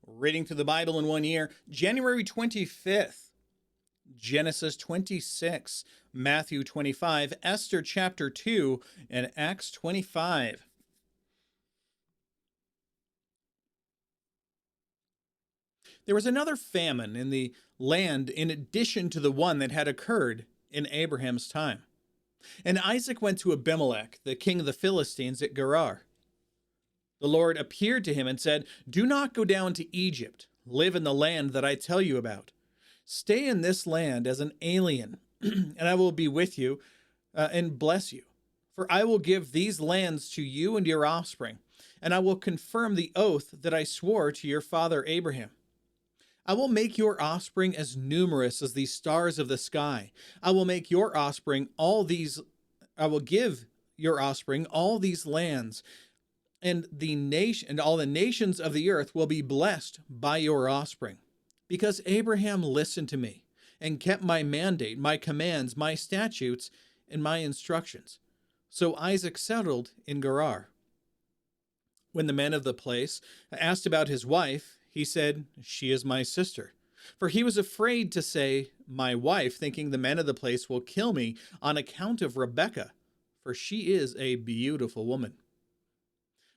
Reading through the Bible in one year, January 25th, Genesis 26, Matthew 25, Esther chapter 2, and Acts 25. There was another famine in the land in addition to the one that had occurred in Abraham's time. And Isaac went to Abimelech, the king of the Philistines, at Gerar. The Lord appeared to him and said, "Do not go down to Egypt. Live in the land that I tell you about. Stay in this land as an alien, and I will be with you and bless you. For I will give these lands to you and your offspring, and I will confirm the oath that I swore to your father Abraham. I will make your offspring as numerous as the stars of the sky. I will make your offspring all these, I will give your offspring all these lands, and all the nations of the earth will be blessed by your offspring. Because Abraham listened to me and kept my mandate, my commands, my statutes, and my instructions." So Isaac settled in Gerar. When the men of the place asked about his wife, he said, "She is my sister." For he was afraid to say, "my wife," thinking the men of the place will kill me on account of Rebekah, for she is a beautiful woman.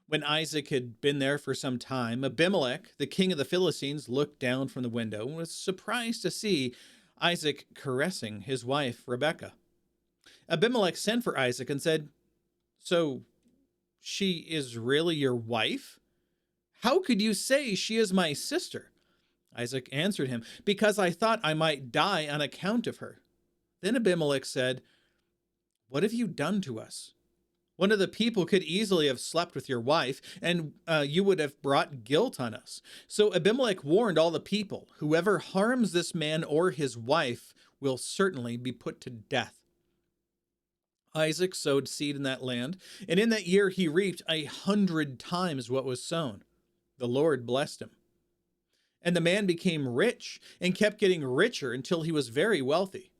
When Isaac had been there for some time, Abimelech, the king of the Philistines, looked down from the window and was surprised to see Isaac caressing his wife, Rebekah. Abimelech sent for Isaac and said, "So she is really your wife? How could you say she is my sister?" Isaac answered him, "Because I thought I might die on account of her." Then Abimelech said, "What have you done to us? One of the people could easily have slept with your wife, and you would have brought guilt on us." So Abimelech warned all the people, "Whoever harms this man or his wife will certainly be put to death." Isaac sowed seed in that land, and in that year he reaped 100 times what was sown. The Lord blessed him. And the man became rich and kept getting richer until he was very wealthy.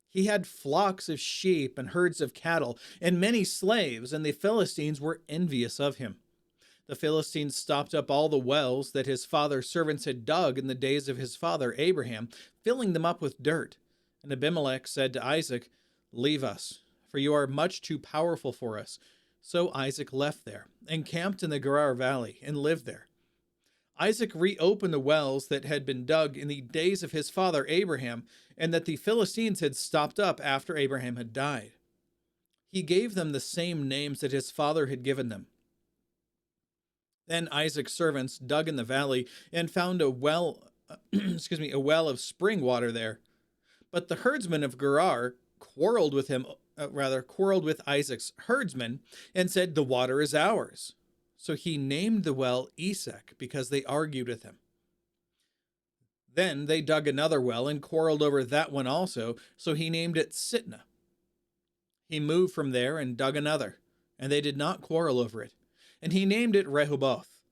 He had flocks of sheep and herds of cattle and many slaves, and the Philistines were envious of him. The Philistines stopped up all the wells that his father's servants had dug in the days of his father Abraham, filling them up with dirt. And Abimelech said to Isaac, "Leave us, for you are much too powerful for us." So Isaac left there and camped in the Gerar valley and lived there. Isaac reopened the wells that had been dug in the days of his father Abraham, and that the Philistines had stopped up after Abraham had died. He gave them the same names that his father had given them. Then Isaac's servants dug in the valley and found a well, a well of spring water there. But the herdsmen of Gerar quarreled with Isaac's herdsmen and said, "The water is ours." So he named the well Esek, because they argued with him. Then they dug another well and quarreled over that one also, so he named it Sitnah. He moved from there and dug another, and they did not quarrel over it. And he named it Rehoboth,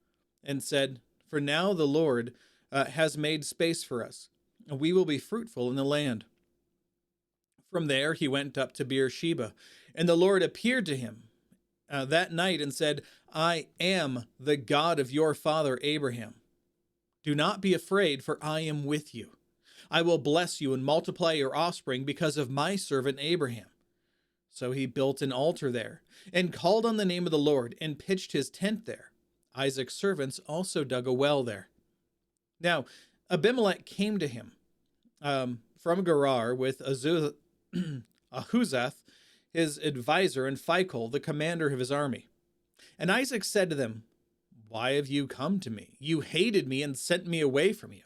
and said, "For now the Lord has made space for us, and we will be fruitful in the land." From there he went up to Beersheba, and the Lord appeared to him that night and said, "I am the God of your father Abraham. Do not be afraid, for I am with you. I will bless you and multiply your offspring because of my servant Abraham." So he built an altar there and called on the name of the Lord and pitched his tent there. Isaac's servants also dug a well there. Now Abimelech came to him from Gerar with Ahuzzath, his advisor, and Phicol, the commander of his army. And Isaac said to them, "Why have you come to me? You hated me and sent me away from you."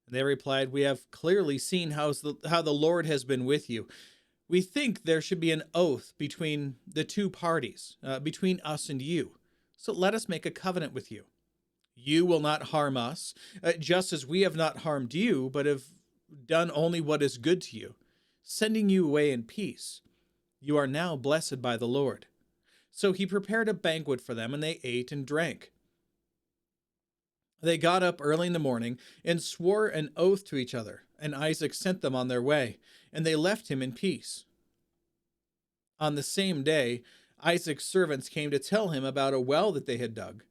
And they replied, "We have clearly seen how the Lord has been with you. We think there should be an oath between the two parties, between us and you. So let us make a covenant with you. You will not harm us, just as we have not harmed you, but have done only what is good to you, sending you away in peace. You are now blessed by the Lord." So he prepared a banquet for them, and they ate and drank. They got up early in the morning and swore an oath to each other, and Isaac sent them on their way, and they left him in peace. On the same day, Isaac's servants came to tell him about a well that they had dug.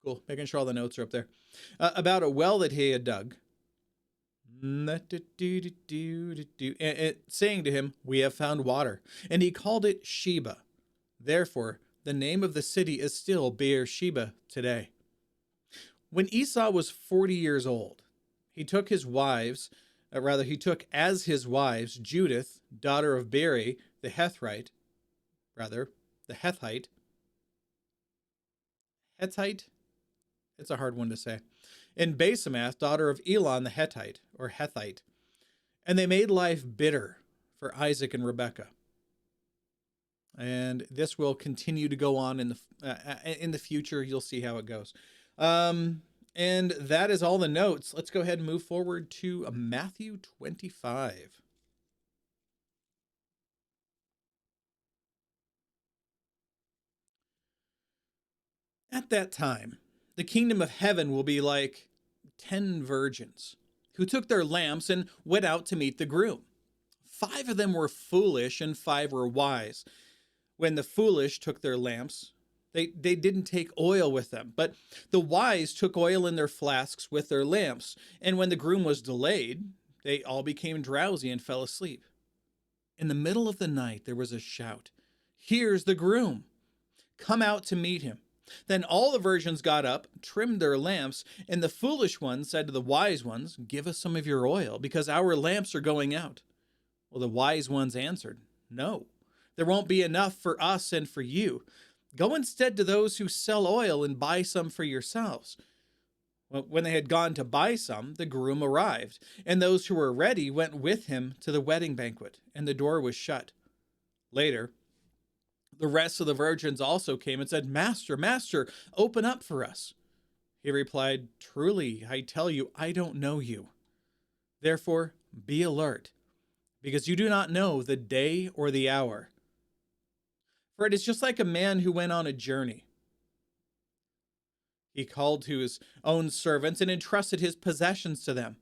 Cool. Making sure all the notes are up there. About a well that he had dug. Saying to him, "We have found water." And he called it Sheba. Therefore, the name of the city is still Beersheba today. When Esau was 40 years old, he took his wives, he took as his wives Judith, daughter of Beri, the Hethite, Hittite? It's a hard one to say. And Basemath, daughter of Elon the Hethite. And they made life bitter for Isaac and Rebekah. And this will continue to go on in the future. You'll see how it goes. And that is all the notes. Let's go ahead and move forward to Matthew 25. At that time, the kingdom of heaven will be like 10 virgins who took their lamps and went out to meet the groom. 5 of them were foolish and 5 were wise. When the foolish took their lamps, they didn't take oil with them, but the wise took oil in their flasks with their lamps. And when the groom was delayed, they all became drowsy and fell asleep. In the middle of the night, there was a shout, "Here's the groom! Come out to meet him." Then all the virgins got up, trimmed their lamps, and the foolish ones said to the wise ones, "Give us some of your oil, because our lamps are going out." Well, the wise ones answered, "No, there won't be enough for us and for you. Go instead to those who sell oil and buy some for yourselves." Well, when they had gone to buy some, the groom arrived, and those who were ready went with him to the wedding banquet, and the door was shut. Later, the rest of the virgins also came and said, "Master, Master, open up for us." He replied, "Truly, I tell you, I don't know you. Therefore, be alert, because you do not know the day or the hour. For it is just like a man who went on a journey. He called to his own servants and entrusted his possessions to them.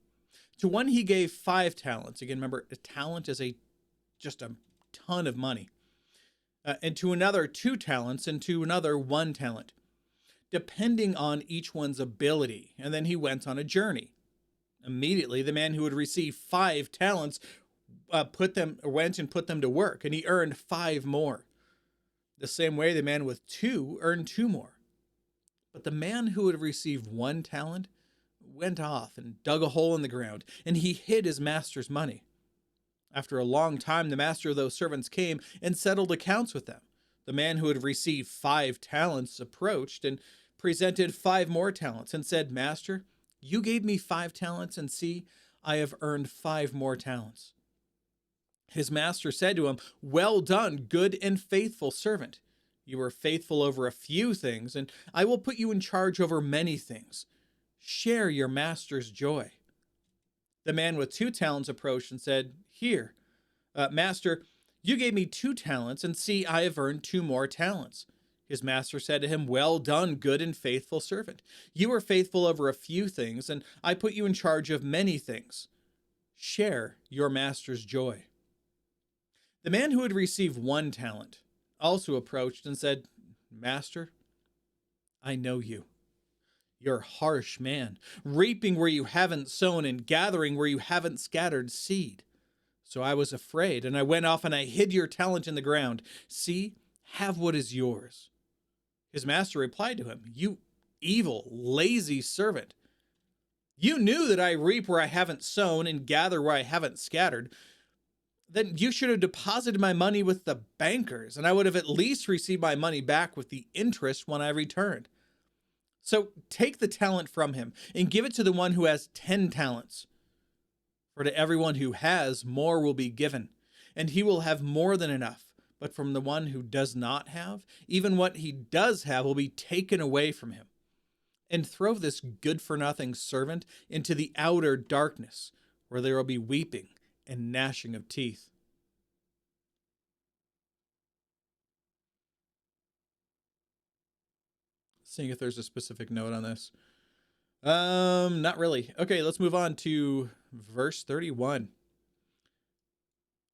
To one he gave 5 talents. Again, remember, a talent is just a ton of money. And to another 2 talents, and to another 1 talent, depending on each one's ability. And then he went on a journey. Immediately, the man who had received 5 talents went and put them to work, and he earned 5 more. The same way, the man with 2 earned 2 more. But the man who had received 1 talent went off and dug a hole in the ground, and he hid his master's money. After a long time, the master of those servants came and settled accounts with them. The man who had received 5 talents approached and presented 5 more talents and said, "Master, you gave me 5 talents, and see, I have earned 5 more talents." His master said to him, "Well done, good and faithful servant. You were faithful over a few things, and I will put you in charge over many things. Share your master's joy." The man with 2 talents approached and said, "Here, Master, you gave me 2 talents, and see, I have earned 2 more talents." His master said to him, "Well done, good and faithful servant. You were faithful over a few things, and I put you in charge of many things. Share your master's joy." The man who had received 1 talent also approached and said, "Master, I know you. You're a harsh man, reaping where you haven't sown and gathering where you haven't scattered seed. So I was afraid, and I went off and I hid your talent in the ground. See, have what is yours." His master replied to him, "You evil, lazy servant. You knew that I reap where I haven't sown and gather where I haven't scattered. Then you should have deposited my money with the bankers, and I would have at least received my money back with the interest when I returned. So take the talent from him and give it to the one who has 10 talents. For to everyone who has, more will be given, and he will have more than enough. But from the one who does not have, even what he does have will be taken away from him. And throw this good-for-nothing servant into the outer darkness, where there will be weeping and gnashing of teeth." Seeing if there's a specific note on this. Not really. Okay, let's move on to verse 31.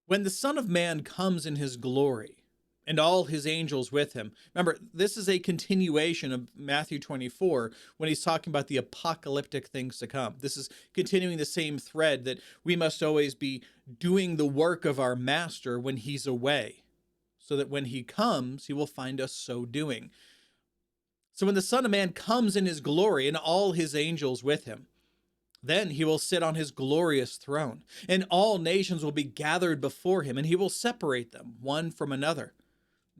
"When the Son of Man comes in his glory, and all his angels with him. Remember, this is a continuation of Matthew 24 when he's talking about the apocalyptic things to come. This is continuing the same thread that we must always be doing the work of our master when he's away, so that when he comes, he will find us so doing. So when the Son of Man comes in his glory and all his angels with him, then he will sit on his glorious throne, and all nations will be gathered before him, and he will separate them one from another,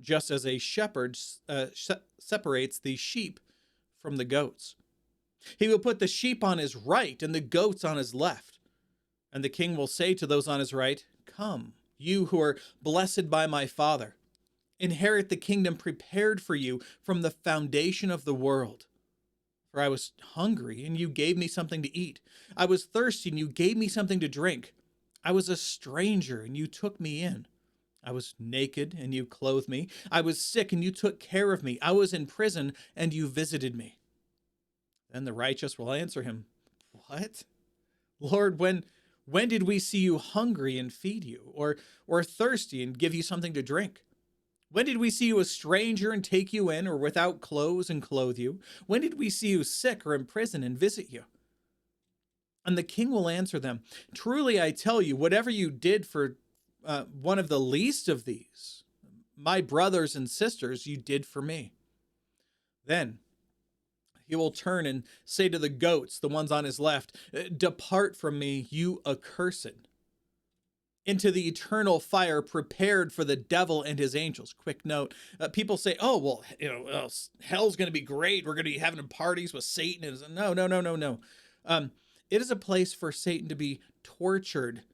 just as a shepherd separates the sheep from the goats. He will put the sheep on his right and the goats on his left. And the king will say to those on his right, "Come, you who are blessed by my Father, inherit the kingdom prepared for you from the foundation of the world. For I was hungry, and you gave me something to eat. I was thirsty, and you gave me something to drink. I was a stranger, and you took me in. I was naked, and you clothed me. I was sick, and you took care of me. I was in prison, and you visited me." Then the righteous will answer him, "What? Lord, when did we see you hungry and feed you, or thirsty and give you something to drink? When did we see you a stranger and take you in, or without clothes and clothe you? When did we see you sick or in prison and visit you?" And the king will answer them, "Truly I tell you, whatever you did for one of the least of these, my brothers and sisters, you did for me." Then he will turn and say to the goats, the ones on his left, "Depart from me, you accursed, into the eternal fire prepared for the devil and his angels." Quick note, people say, "Oh, well, hell's going to be great. We're going to be having parties with Satan." No, no, no, no, no. It is a place for Satan to be tortured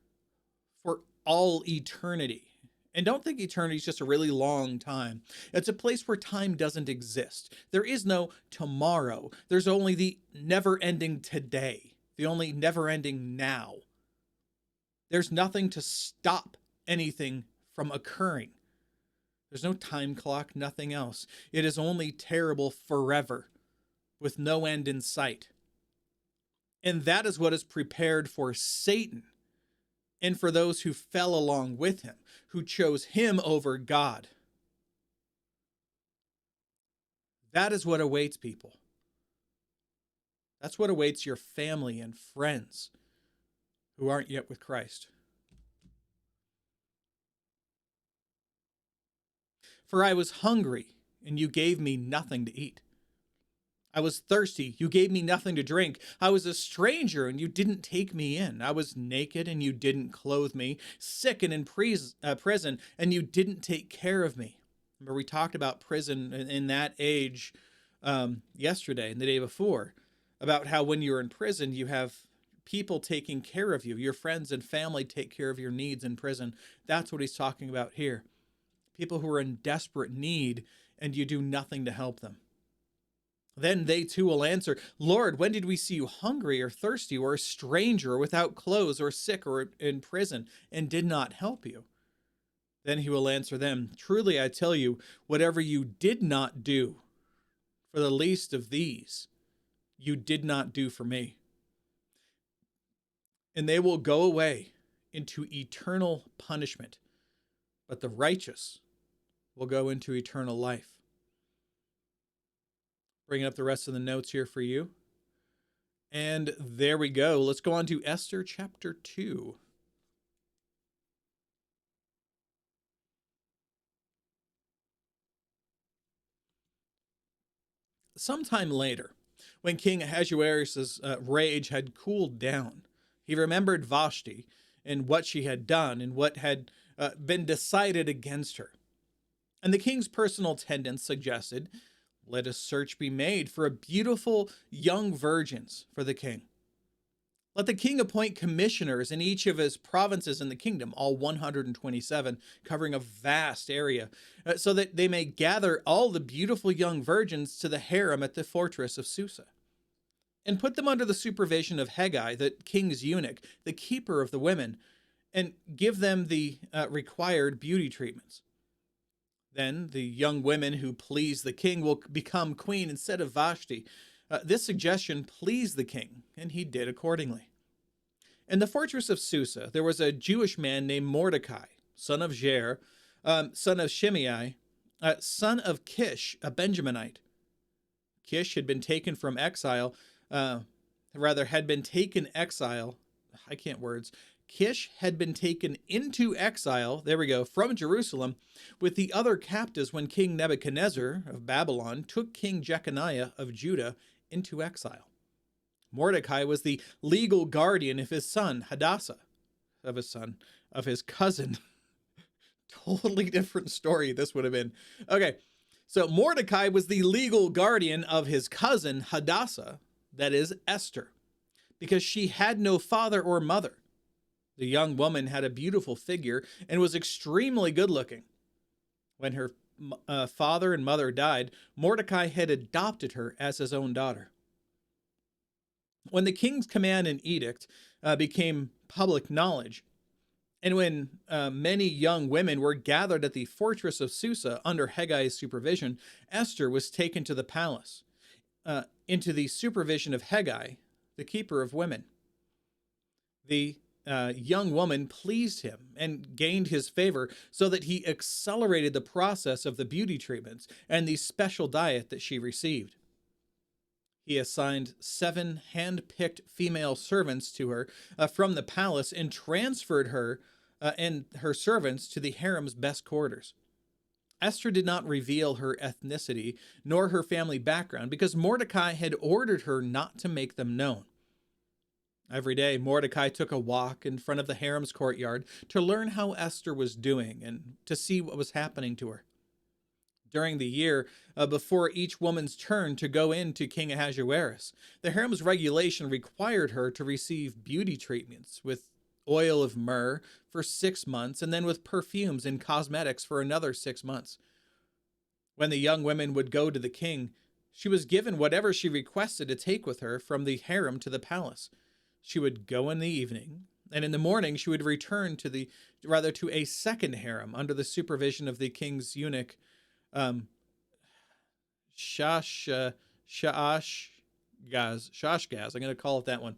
for all eternity. And don't think eternity is just a really long time. It's a place where time doesn't exist. There is no tomorrow. There's only the never-ending today, the only never-ending now. There's nothing to stop anything from occurring. There's no time clock, nothing else. It is only terrible forever, with no end in sight. And that is what is prepared for Satan and for those who fell along with him, who chose him over God. That is what awaits people. That's what awaits your family and friends who aren't yet with Christ. "For I was hungry, and you gave me nothing to eat. I was thirsty, you gave me nothing to drink. I was a stranger, and you didn't take me in. I was naked, and you didn't clothe me. Sick and in prison, and you didn't take care of me." Remember, we talked about prison in that age yesterday and the day before, about how when you're in prison, you have people taking care of you. Your friends and family take care of your needs in prison. That's what he's talking about here. People who are in desperate need, and you do nothing to help them. Then they too will answer, "Lord, when did we see you hungry or thirsty or a stranger or without clothes or sick or in prison and did not help you?" Then he will answer them, "Truly I tell you, whatever you did not do for the least of these, you did not do for me." And they will go away into eternal punishment, but the righteous will go into eternal life. Bringing up the rest of the notes here for you. And there we go. Let's go on to Esther chapter 2. Sometime later, when King Ahasuerus' rage had cooled down, he remembered Vashti and what she had done and what had been decided against her. And the king's personal attendants suggested, "Let a search be made for beautiful young virgins for the king. Let the king appoint commissioners in each of his provinces in the kingdom," all 127, covering a vast area, "so that they may gather all the beautiful young virgins to the harem at the fortress of Susa. And put them under the supervision of Haggai, the king's eunuch, the keeper of the women, and give them the required beauty treatments. Then the young women who please the king will become queen instead of Vashti." This suggestion pleased the king, and he did accordingly. In the fortress of Susa, there was a Jewish man named Mordecai, son of Jair, son of Shimei, son of Kish, a Benjaminite. Kish had been taken from exile, had been taken exile. I can't words. Kish had been taken into exile, there we go, from Jerusalem with the other captives when King Nebuchadnezzar of Babylon took King Jeconiah of Judah into exile. Mordecai was the legal guardian of his son, Hadassah, of his cousin. Totally different story this would have been. Okay, so Mordecai was the legal guardian of his cousin, Hadassah, that is Esther, because she had no father or mother. The young woman had a beautiful figure and was extremely good looking. When her father and mother died, Mordecai had adopted her as his own daughter. When the king's command and edict became public knowledge, and when many young women were gathered at the fortress of Susa under Heggai's supervision, Esther was taken to the palace, into the supervision of Heggai, the keeper of women. The young woman pleased him and gained his favor so that he accelerated the process of the beauty treatments and the special diet that she received. He assigned 7 hand-picked female servants to her from the palace and transferred her and her servants to the harem's best quarters. Esther did not reveal her ethnicity nor her family background because Mordecai had ordered her not to make them known. Every day, Mordecai took a walk in front of the harem's courtyard to learn how Esther was doing and to see what was happening to her. During the year before each woman's turn to go in to King Ahasuerus, the harem's regulation required her to receive beauty treatments with oil of myrrh for 6 months and then with perfumes and cosmetics for another 6 months. When the young women would go to the king, she was given whatever she requested to take with her from the harem to the palace. She would go in the evening, and in the morning she would return to a second harem under the supervision of the king's eunuch, Shashgaz. I'm going to call it that one.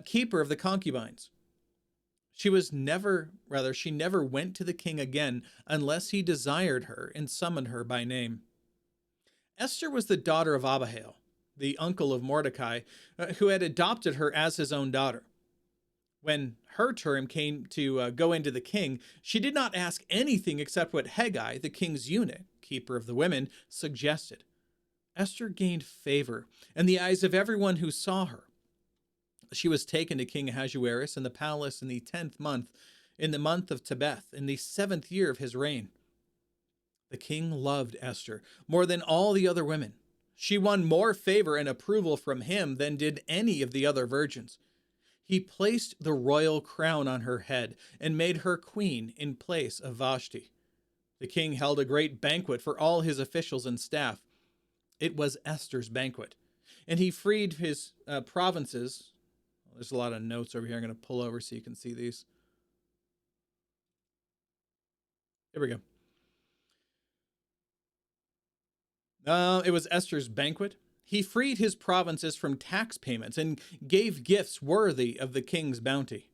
Keeper of the concubines. She never went to the king again unless he desired her and summoned her by name. Esther was the daughter of Abihail, the uncle of Mordecai, who had adopted her as his own daughter. When her turn came to go into the king, she did not ask anything except what Heggai, the king's eunuch, keeper of the women, suggested. Esther gained favor in the eyes of everyone who saw her. She was taken to King Ahasuerus in the palace in the 10th month, in the month of Tebeth, in the 7th year of his reign. The king loved Esther more than all the other women. She won more favor and approval from him than did any of the other virgins. He placed the royal crown on her head and made her queen in place of Vashti. The king held a great banquet for all his officials and staff. It was Esther's banquet, and he freed his provinces. There's a lot of notes over here. I'm going to pull over so you can see these. Here we go. It was Esther's banquet. He freed his provinces from tax payments and gave gifts worthy of the king's bounty.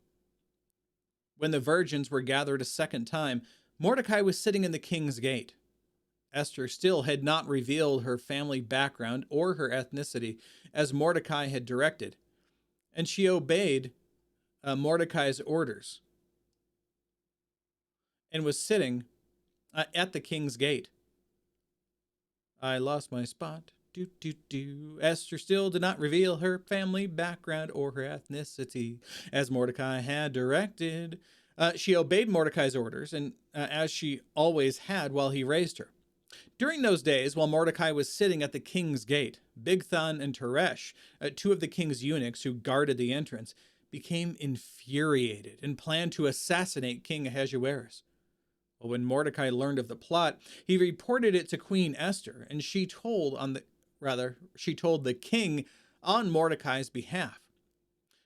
When the virgins were gathered a second time, Mordecai was sitting in the king's gate. Esther still had not revealed her family background or her ethnicity, as Mordecai had directed, and she obeyed Mordecai's orders and was sitting at the king's gate. I lost my spot. Esther still did not reveal her family background or her ethnicity, as Mordecai had directed. She obeyed Mordecai's orders, and as she always had while he raised her. During those days, while Mordecai was sitting at the king's gate, Bigthan and Teresh, 2 of the king's eunuchs who guarded the entrance, became infuriated and planned to assassinate King Ahasuerus. Well, when Mordecai learned of the plot, he reported it to Queen Esther, and she told the king on Mordecai's behalf.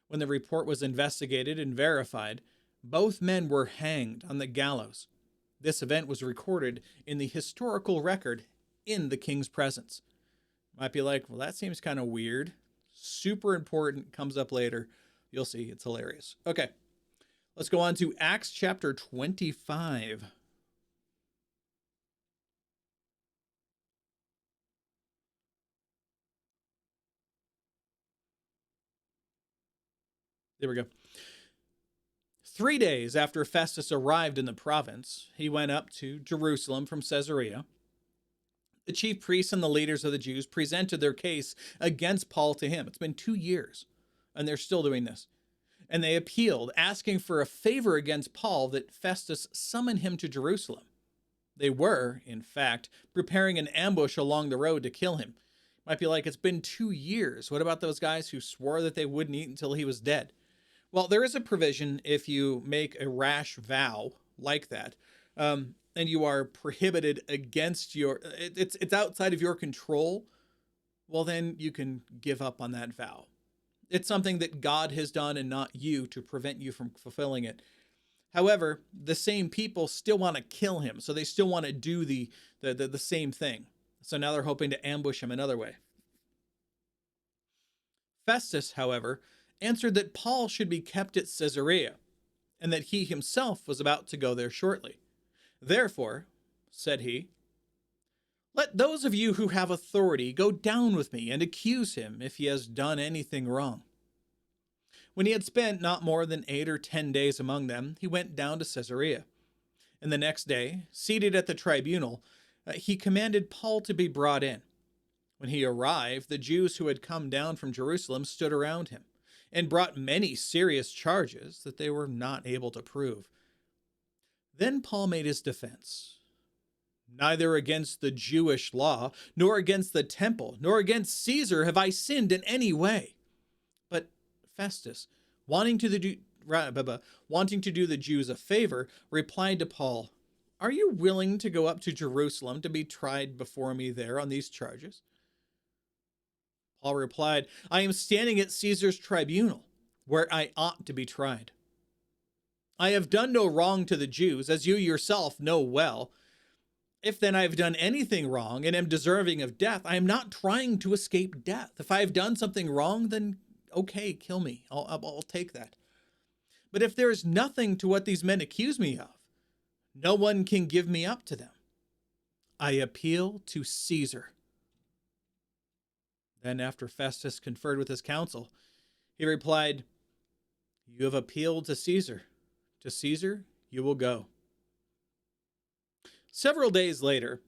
When the report was investigated and verified, both men were hanged on the gallows. This event was recorded in the historical record in the king's presence. Might be like, well, that seems kind of weird. Super important, comes up later. You'll see, it's hilarious. Okay, let's go on to Acts chapter 25. There we go. 3 days after Festus arrived in the province, he went up to Jerusalem from Caesarea. The chief priests and the leaders of the Jews presented their case against Paul to him. It's been 2 years, and they're still doing this. And they appealed, asking for a favor against Paul that Festus summon him to Jerusalem. They were, in fact, preparing an ambush along the road to kill him. Might be like, it's been 2 years. What about those guys who swore that they wouldn't eat until he was dead? Well, there is a provision if you make a rash vow like that, and you are prohibited against it's outside of your control, well, then you can give up on that vow. It's something that God has done and not you to prevent you from fulfilling it. However, the same people still want to kill him, so they still want to do the same thing. So now they're hoping to ambush him another way. Festus, however, answered that Paul should be kept at Caesarea, and that he himself was about to go there shortly. Therefore, said he, let those of you who have authority go down with me and accuse him if he has done anything wrong. When he had spent not more than 8 or 10 days among them, he went down to Caesarea. And the next day, seated at the tribunal, he commanded Paul to be brought in. When he arrived, the Jews who had come down from Jerusalem stood around him, and brought many serious charges that they were not able to prove. Then Paul made his defense. Neither against the Jewish law, nor against the temple, nor against Caesar have I sinned in any way. But Festus, wanting to do the Jews a favor, replied to Paul, are you willing to go up to Jerusalem to be tried before me there on these charges? Paul replied, I am standing at Caesar's tribunal, where I ought to be tried. I have done no wrong to the Jews, as you yourself know well. If then I have done anything wrong and am deserving of death, I am not trying to escape death. If I have done something wrong, then okay, kill me. I'll take that. But if there is nothing to what these men accuse me of, no one can give me up to them. I appeal to Caesar. Then, after Festus conferred with his council, he replied, you have appealed to Caesar. To Caesar you will go. Several days later,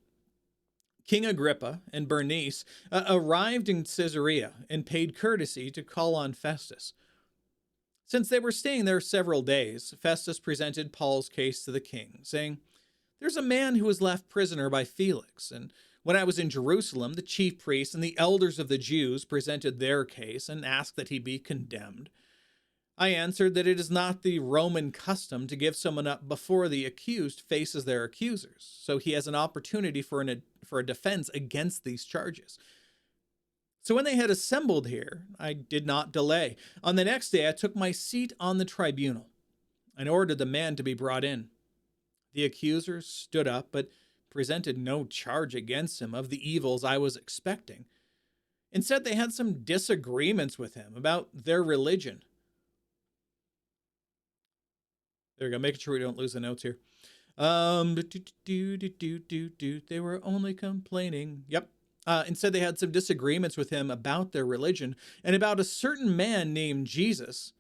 King Agrippa and Bernice arrived in Caesarea and paid courtesy to call on Festus. Since they were staying there several days, Festus presented Paul's case to the king, saying, there's a man who was left prisoner by Felix, and when I was in Jerusalem, the chief priests and the elders of the Jews presented their case and asked that he be condemned. I answered that it is not the Roman custom to give someone up before the accused faces their accusers, so he has an opportunity for a defense against these charges. So when they had assembled here, I did not delay. On the next day, I took my seat on the tribunal and ordered the man to be brought in. The accusers stood up, but presented no charge against him of the evils I was expecting. Instead, they had some disagreements with him about their religion. There we go, making sure we don't lose the notes here. They were only complaining. Yep. Instead, they had some disagreements with him about their religion and about a certain man named Jesus.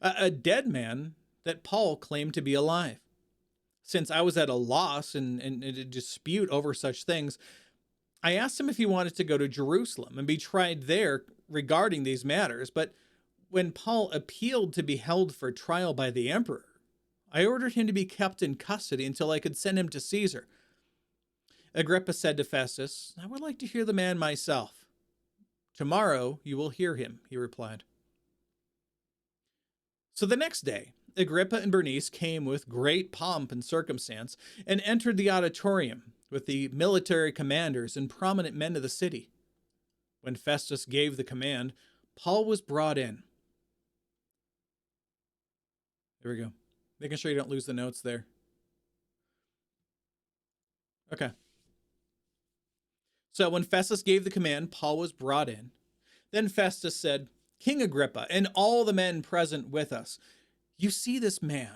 A dead man that Paul claimed to be alive. Since I was at a loss and a dispute over such things, I asked him if he wanted to go to Jerusalem and be tried there regarding these matters. But when Paul appealed to be held for trial by the emperor, I ordered him to be kept in custody until I could send him to Caesar. Agrippa said to Festus, I would like to hear the man myself. Tomorrow you will hear him, he replied. So the next day, Agrippa and Bernice came with great pomp and circumstance and entered the auditorium with the military commanders and prominent men of the city. When Festus gave the command, Paul was brought in. There we go. Making sure you don't lose the notes there. Okay. So when Festus gave the command, Paul was brought in. Then Festus said, King Agrippa and all the men present with us, you see this man,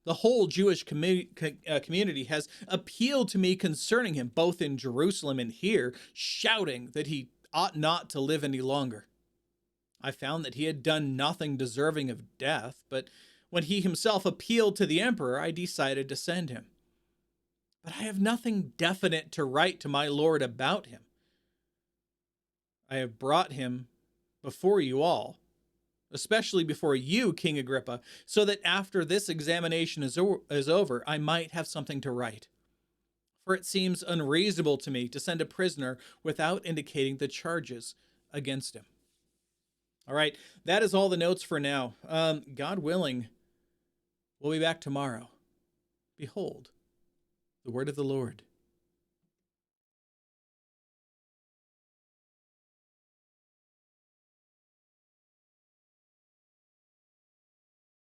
The whole Jewish community has appealed to me concerning him, both in Jerusalem and here, shouting that he ought not to live any longer. I found that he had done nothing deserving of death, but when he himself appealed to the emperor, I decided to send him. But I have nothing definite to write to my lord about him. I have brought him before you all, especially before you, King Agrippa, so that after this examination is over, I might have something to write. For it seems unreasonable to me to send a prisoner without indicating the charges against him. All right, that is all the notes for now. God willing, we'll be back tomorrow. Behold, the word of the Lord.